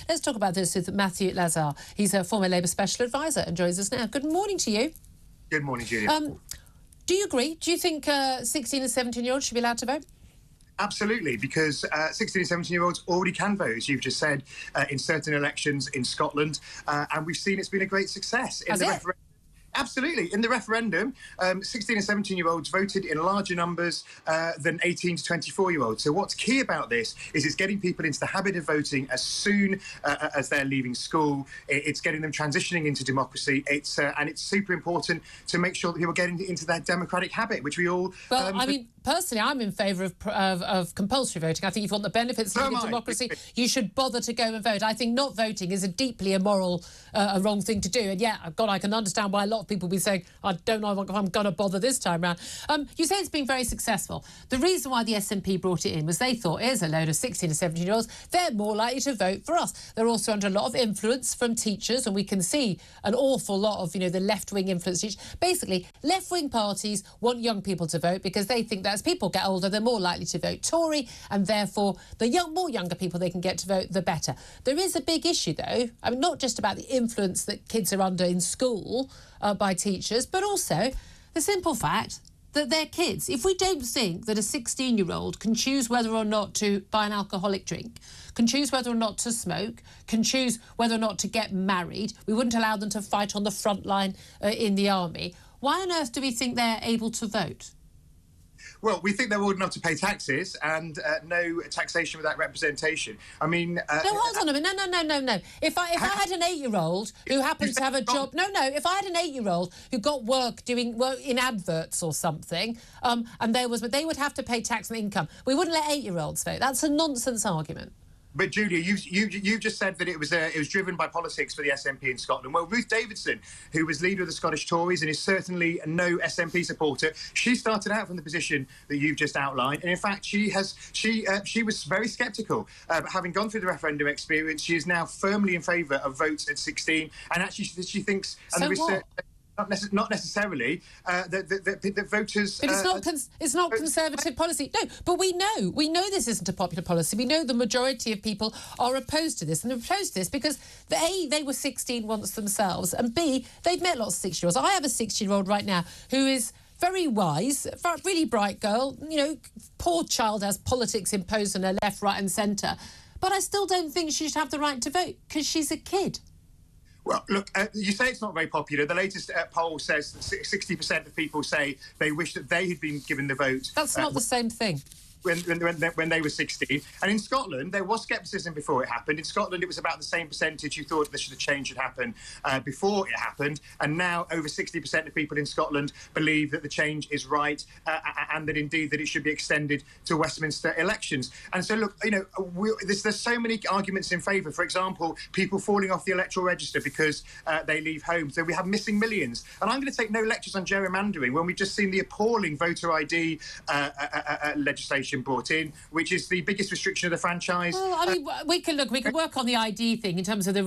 Let's talk about this with Matthew Laza. He's a former Labour Special Advisor and joins us now. Good morning to you. Good morning, Julia. Do you agree? Do you think 16 and 17-year-olds should be allowed to vote? Absolutely, because 16 and 17-year-olds already can vote, as you've just said, in certain elections in Scotland. And we've seen it's been a great success. In the referendum. Absolutely. In the referendum, 16 and 17-year-olds voted in larger numbers than 18 to 24-year-olds. So what's key about this is it's getting people into the habit of voting as soon as they're leaving school. It's getting them transitioning into democracy. And it's super important to make sure that people get into that democratic habit, which we all... Well, I mean, personally, I'm in favour of compulsory voting. I think if you want the benefits of democracy, you should bother to go and vote. I think not voting is a deeply immoral, a wrong thing to do. And yeah, God, I can understand why a lot of people will be saying, I don't know if I'm going to bother this time round. You say it's been very successful. The reason why the SNP brought it in was they thought, here's a load of 16 and 17-year-olds, they're more likely to vote for us. They're also under a lot of influence from teachers, and we can see an awful lot of, the left-wing influence teachers. Basically, left-wing parties want young people to vote because they think that as people get older, they're more likely to vote Tory, and therefore the more younger people they can get to vote, the better. There is a big issue, though. I mean, not just about the influence that kids are under in school by teachers, but also the simple fact that they're kids. If we don't think that a 16-year-old can choose whether or not to buy an alcoholic drink, can choose whether or not to smoke, can choose whether or not to get married, we wouldn't allow them to fight on the front line in the army. Why on earth do we think they're able to vote? Well, we think they're old enough to pay taxes and no taxation without representation. I mean... no, hold on a minute. No. If I had an 8-year-old who happened to have a job... No. If I had an 8-year-old who got doing work in adverts or something, but they would have to pay tax on income. We wouldn't let 8-year-olds vote. That's a nonsense argument. But Julia, you just said that it was driven by politics for the SNP in Scotland. Well, Ruth Davidson, who was leader of the Scottish Tories and is certainly no SNP supporter, she started out from the position that you've just outlined, and in fact, she was very sceptical. But having gone through the referendum experience, she is now firmly in favour of votes at 16, and actually she thinks, and the research. Not necessarily that voters. But it's not conservative policy. No, but we know this isn't a popular policy. We know the majority of people are opposed to this, and they're opposed to this because A, they were 16 once themselves, and B, they've met lots of 16-year-olds. I have a 16-year-old right now who is very wise, really bright girl. Poor child has politics imposed on her left, right, and centre, but I still don't think she should have the right to vote because she's a kid. Well, look, you say it's not very popular. The latest poll says that 60% of people say they wish that they had been given the vote. That's not the same thing. When they were 16. And in Scotland, there was scepticism before it happened. In Scotland, it was about the same percentage who thought the change should happen before it happened. And now over 60% of people in Scotland believe that the change is right and that indeed that it should be extended to Westminster elections. And so, look, there's so many arguments in favour. For example, people falling off the electoral register because they leave home. So we have missing millions. And I'm going to take no lectures on gerrymandering when we've just seen the appalling voter ID legislation brought in, which is the biggest restriction of the franchise. Well, I mean, we can work on the ID thing in terms of the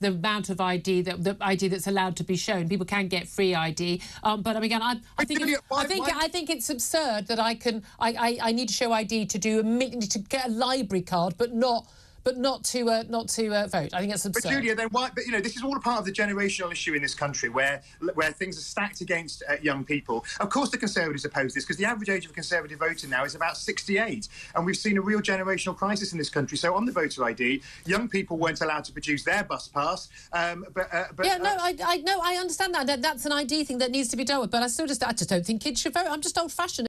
amount of ID that's allowed to be shown. People can get free ID, but I mean, I think it's absurd that I need to show ID to get a library card, but not to vote. I think it's absurd. But Julia, then why? But this is all a part of the generational issue in this country, where things are stacked against young people. Of course, the Conservatives oppose this because the average age of a Conservative voter now is about 68, and we've seen a real generational crisis in this country. So on the voter ID, young people weren't allowed to produce their bus pass. I understand that. That's an ID thing that needs to be dealt with. But I just don't think kids should vote. I'm just old-fashioned.